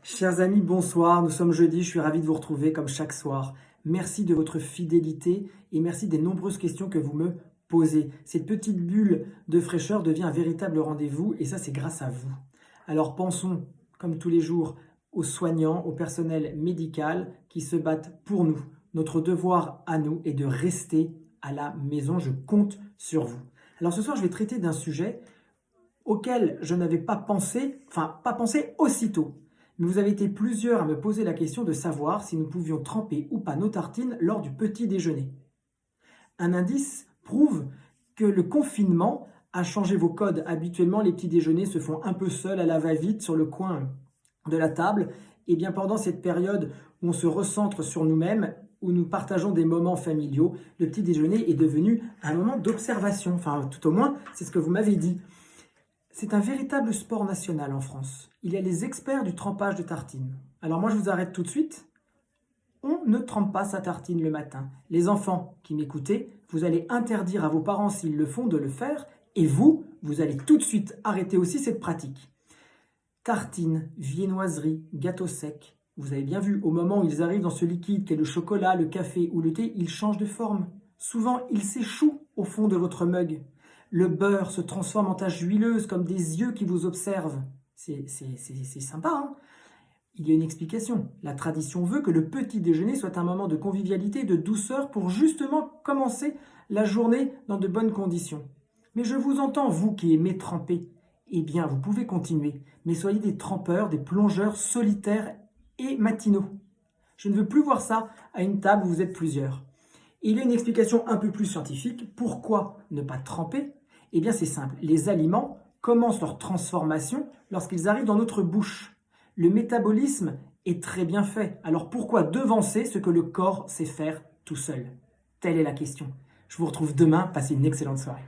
Chers amis, bonsoir. Nous sommes jeudi. Je suis ravi de vous retrouver comme chaque soir. Merci de votre fidélité et merci des nombreuses questions que vous me posez. Cette petite bulle de fraîcheur devient un véritable rendez-vous et ça, c'est grâce à vous. Alors pensons, comme tous les jours, aux soignants, au personnel médical qui se battent pour nous. Notre devoir à nous est de rester à la maison. Je compte sur vous. Alors ce soir, je vais traiter d'un sujet auquel je n'avais pas pensé, pas pensé aussitôt. Mais vous avez été plusieurs à me poser la question de savoir si nous pouvions tremper ou pas nos tartines lors du petit déjeuner. Un indice prouve que le confinement a changé vos codes. Habituellement, les petits déjeuners se font un peu seuls à la va-vite sur le coin de la table. Et bien pendant cette période où on se recentre sur nous-mêmes, où nous partageons des moments familiaux, le petit déjeuner est devenu un moment d'observation. Enfin, tout au moins, c'est ce que vous m'avez dit. C'est un véritable sport national en France. Il y a les experts du trempage de tartines. Alors moi, je vous arrête tout de suite. On ne trempe pas sa tartine le matin. Les enfants qui m'écoutez, vous allez interdire à vos parents, s'ils le font, de le faire. Et vous allez tout de suite arrêter aussi cette pratique. Tartines, viennoiseries, gâteaux secs. Vous avez bien vu, au moment où ils arrivent dans ce liquide qu'est le chocolat, le café ou le thé, ils changent de forme. Souvent, ils s'échouent au fond de votre mug. Le beurre se transforme en taches huileuses comme des yeux qui vous observent. C'est sympa, hein? Il y a une explication. La tradition veut que le petit déjeuner soit un moment de convivialité, de douceur pour justement commencer la journée dans de bonnes conditions. Mais je vous entends, vous qui aimez tremper. Eh bien, vous pouvez continuer, mais soyez des trempeurs, des plongeurs solitaires et matinaux. Je ne veux plus voir ça à une table où vous êtes plusieurs. Et il y a une explication un peu plus scientifique. Pourquoi ne pas tremper? Eh bien, c'est simple. Les aliments commencent leur transformation lorsqu'ils arrivent dans notre bouche. Le métabolisme est très bien fait. Alors pourquoi devancer ce que le corps sait faire tout seul? Telle est la question. Je vous retrouve demain. Passez une excellente soirée.